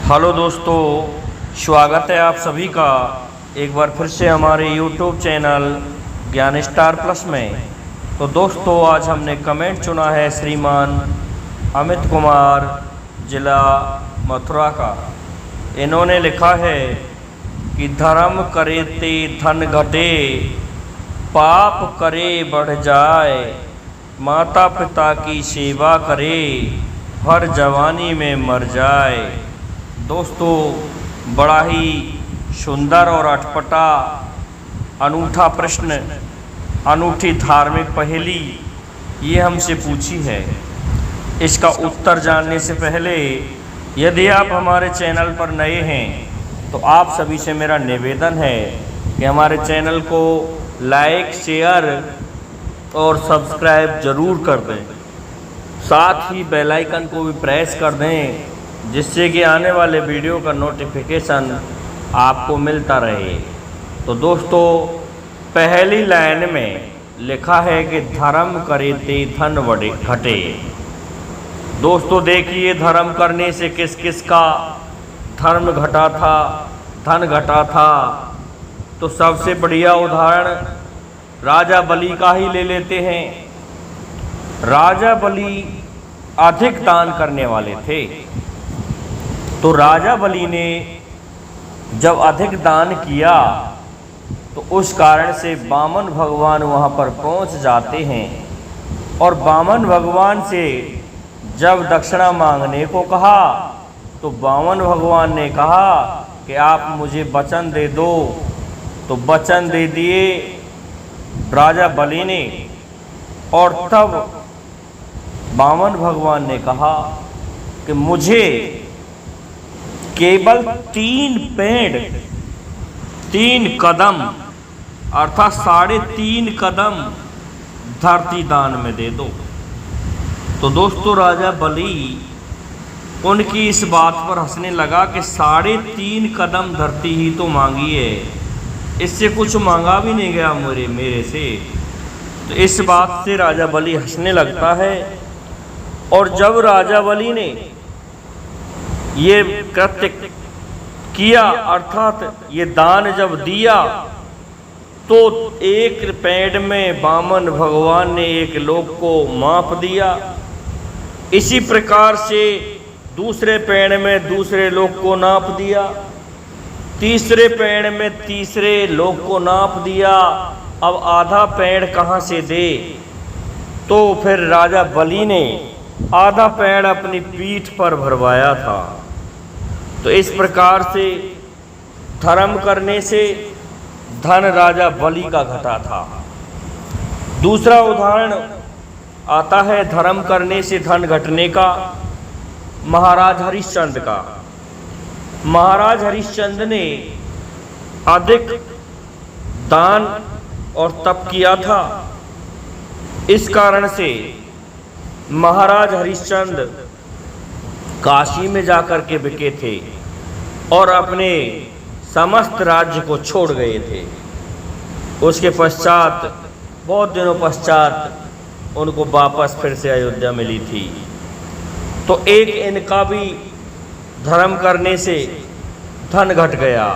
Hello दोस्तों, स्वागत है आप सभी का एक बार फिर से हमारे YouTube चैनल ज्ञान स्टार प्लस में। तो दोस्तों, आज हमने कमेंट चुना है श्रीमान अमित कुमार, जिला मथुरा का। इन्होंने लिखा है कि धर्म करे ते धन घटे, पाप करे बढ़ जाए, माता पिता की सेवा करे, हर जवानी में मर जाए। दोस्तों, बड़ा ही सुंदर और अटपटा अनूठा प्रश्न, अनूठी धार्मिक पहेली ये हमसे पूछी है। इसका उत्तर जानने से पहले यदि आप हमारे चैनल पर नए हैं तो आप सभी से मेरा निवेदन है कि हमारे चैनल को लाइक, शेयर और सब्सक्राइब ज़रूर कर दें। साथ ही बेल आइकन को भी प्रेस कर दें, जिससे कि आने वाले वीडियो का नोटिफिकेशन आपको मिलता रहे। तो दोस्तों, पहली लाइन में लिखा है कि धर्म करे ते धन घटे। दोस्तों देखिए, धर्म करने से किस किस का धर्म घटा था, धन घटा था। तो सबसे बढ़िया उदाहरण राजा बलि का ही ले लेते हैं। राजा बलि अधिक दान करने वाले थे। तो राजा बलि ने जब अधिक दान किया तो उस कारण से वामन भगवान वहाँ पर पहुँच जाते हैं और वामन भगवान से जब दक्षिणा मांगने को कहा तो वामन भगवान ने कहा कि आप मुझे वचन दे दो। तो वचन दे दिए राजा बलि ने, और तब वामन भगवान ने कहा कि मुझे केवल 3 पेड़ 3 कदम अर्थात 3.5 कदम धरती दान में दे दो। तो दोस्तों, राजा बलि उनकी इस बात पर हंसने लगा कि 3.5 कदम धरती ही तो मांगी है, इससे कुछ मांगा भी नहीं गया मेरे से। तो इस बात से राजा बलि हंसने लगता है। और जब राजा बलि ने ये कृत्य किया अर्थात ये दान जब दिया तो एक पेड़ में वामन भगवान ने एक लोक को माप दिया। इसी प्रकार से दूसरे पेड़ में दूसरे लोक को नाप दिया, तीसरे पेड़ में तीसरे लोक को नाप दिया। अब आधा पेड़ कहाँ से दे? तो फिर राजा बलि ने आधा पेड़ अपनी पीठ पर भरवाया था। तो इस प्रकार से धर्म करने से धन राजा बलि का घटा था। दूसरा उदाहरण आता है धर्म करने से धन घटने का, महाराज हरिश्चंद्र का। महाराज हरिश्चंद्र ने अधिक दान और तप किया था। इस कारण से महाराज हरिश्चंद्र काशी में जाकर के बिके थे और अपने समस्त राज्य को छोड़ गए थे। उसके पश्चात बहुत दिनों पश्चात उनको वापस फिर से अयोध्या मिली थी। तो एक इनका भी धर्म करने से धन घट गया।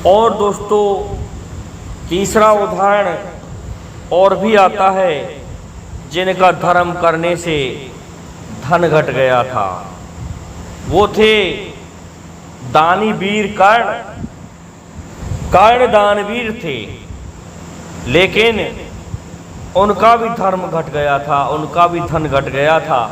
और दोस्तों, तीसरा उदाहरण और भी आता है जिनका धर्म करने से धन घट गया था। वो थे दानी वीर कर्ण। कर्ण दानवीर थे, लेकिन उनका भी धर्म घट गया था, उनका भी धन घट गया था।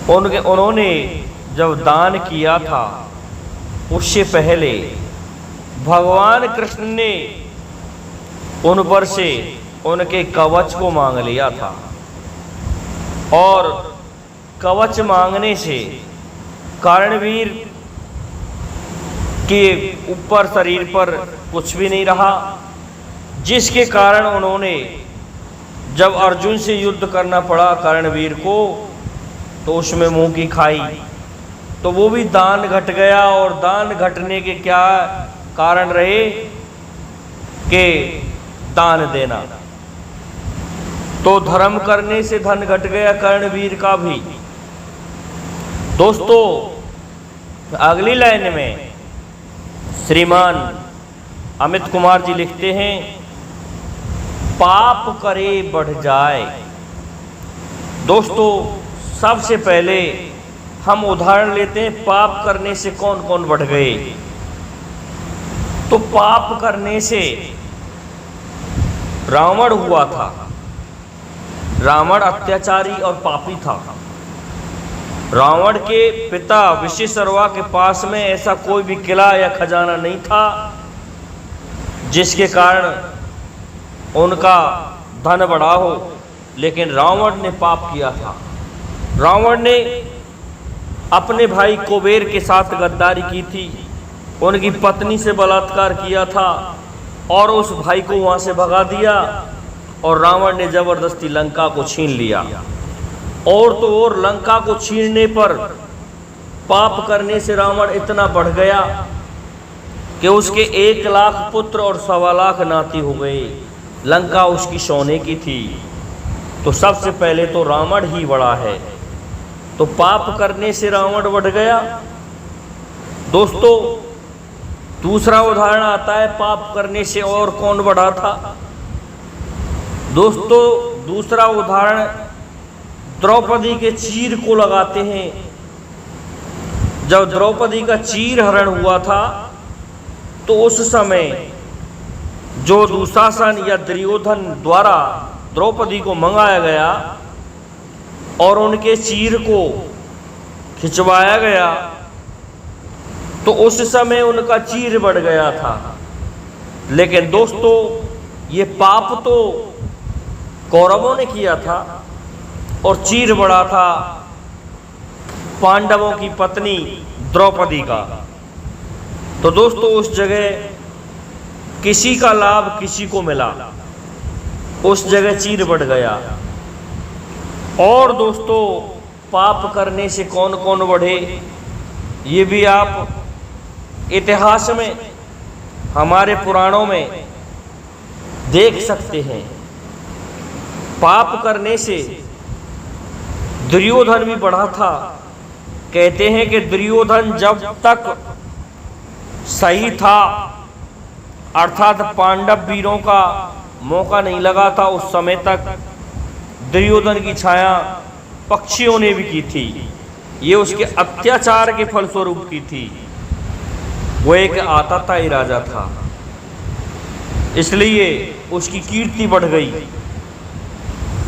उन्होंने जब दान किया था उससे पहले भगवान कृष्ण ने उन पर से उनके कवच को मांग लिया था। और कवच मांगने से कर्णवीर के ऊपर शरीर पर कुछ भी नहीं रहा, जिसके कारण उन्होंने जब अर्जुन से युद्ध करना पड़ा कर्णवीर को तो उसमें मुंह की खाई। तो वो भी दान घट गया। और दान घटने के क्या कारण रहे कि दान देना। तो धर्म करने से धन घट गया कर्णवीर का भी। दोस्तों, अगली लाइन में श्रीमान अमित कुमार जी लिखते हैं, पाप करे बढ़ जाए। दोस्तों सबसे पहले हम उदाहरण लेते हैं, पाप करने से कौन कौन बढ़ गए। तो पाप करने से रावण हुआ था। रावण अत्याचारी और पापी था। रावण के पिता विश्वेश्वरवा के पास में ऐसा कोई भी किला या खजाना नहीं था जिसके कारण उनका धन बढ़ा हो, लेकिन रावण ने पाप किया था। रावण ने अपने भाई कुबेर के साथ गद्दारी की थी, उनकी पत्नी से बलात्कार किया था और उस भाई को वहां से भगा दिया, और रावण ने जबरदस्ती लंका को छीन लिया। और तो और लंका को छीनने पर पाप करने से रावण इतना बढ़ गया कि उसके 1 लाख पुत्र और 1.25 लाख नाती हो गए। लंका उसकी सोने की थी। तो सबसे पहले तो रावण ही बड़ा है। तो पाप करने से रावण बढ़ गया। दोस्तों दूसरा उदाहरण आता है, पाप करने से और कौन बढ़ा था। दोस्तों दूसरा उदाहरण द्रौपदी के चीर को लगाते हैं। जब द्रौपदी का चीर हरण हुआ था तो उस समय जो दुशासन या दुर्योधन द्वारा द्रौपदी को मंगाया गया और उनके चीर को खिंचवाया गया, तो उस समय उनका चीर बढ़ गया था। लेकिन दोस्तों ये पाप तो कौरवों ने किया था और चीर बढ़ा था पांडवों की पत्नी द्रौपदी का। तो दोस्तों उस जगह किसी का लाभ किसी को मिला, उस जगह चीर बढ़ गया। और दोस्तों पाप करने से कौन कौन बढ़े, ये भी आप इतिहास में हमारे पुराणों में देख सकते हैं। पाप करने से दुर्योधन भी बढ़ा था। कहते हैं कि दुर्योधन जब तक सही था, अर्थात पांडव वीरों का मौका नहीं लगा था, उस समय तक दुर्योधन की छाया पक्षियों ने भी की थी। ये उसके अत्याचार के फलस्वरूप की थी। वो एक आताताई राजा था, इसलिए उसकी कीर्ति बढ़ गई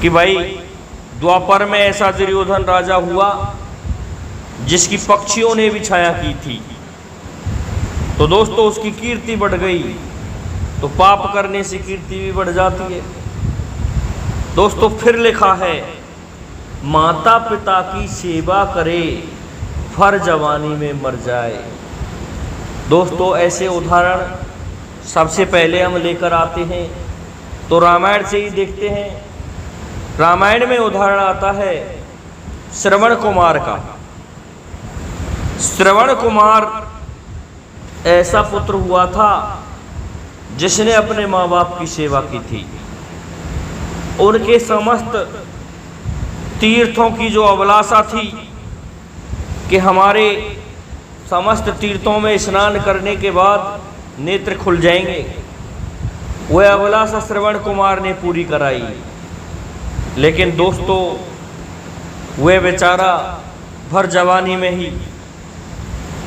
कि भाई द्वापर में ऐसा दुर्योधन राजा हुआ जिसकी पक्षियों ने भी छाया की थी। तो दोस्तों उसकी कीर्ति बढ़ गई। तो पाप करने से कीर्ति भी बढ़ जाती है। दोस्तों फिर लिखा है, माता पिता की सेवा करे फर जवानी में मर जाए। दोस्तों ऐसे उदाहरण सबसे पहले हम लेकर आते हैं तो रामायण से ही देखते हैं। रामायण में उदाहरण आता है श्रवण कुमार का। श्रवण कुमार ऐसा पुत्र हुआ था जिसने अपने माँ बाप की सेवा की थी। उनके समस्त तीर्थों की जो अभिलाषा थी कि हमारे समस्त तीर्थों में स्नान करने के बाद नेत्र खुल जाएंगे, वह अभिलाषा श्रवण कुमार ने पूरी कराई। लेकिन दोस्तों वह बेचारा भर जवानी में ही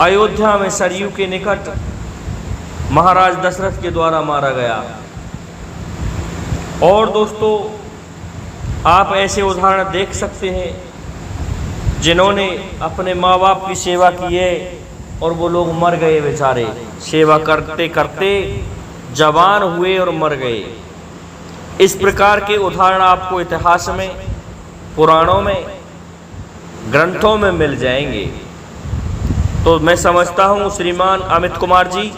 अयोध्या में सरयू के निकट महाराज दशरथ के द्वारा मारा गया। और दोस्तों आप ऐसे उदाहरण देख सकते हैं जिन्होंने अपने माँ बाप की सेवा की है और वो लोग मर गए बेचारे। सेवा करते करते जवान हुए और मर गए। इस प्रकार के उदाहरण आपको इतिहास में, पुराणों में, ग्रंथों में मिल जाएंगे। तो मैं समझता हूँ श्रीमान अमित कुमार जी,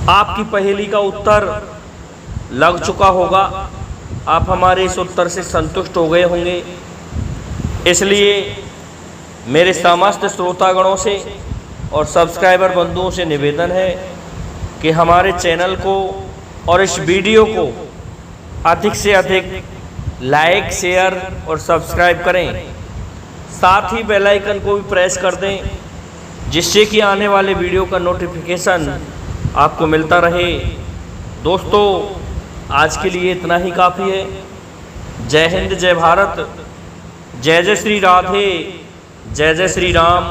आपकी पहेली का उत्तर लग चुका होगा। आप हमारे इस उत्तर से संतुष्ट हो गए होंगे। इसलिए मेरे समस्त श्रोतागणों से और सब्सक्राइबर बंधुओं से निवेदन है कि हमारे चैनल को और इस वीडियो को अधिक से अधिक लाइक, शेयर और सब्सक्राइब करें। साथ ही बेल आइकन को भी प्रेस कर दें जिससे कि आने वाले वीडियो का नोटिफिकेशन आपको मिलता रहे। दोस्तों आज के लिए इतना ही काफ़ी है। जय हिंद, जय भारत, जय जय श्री राधे, जय जय श्री राम।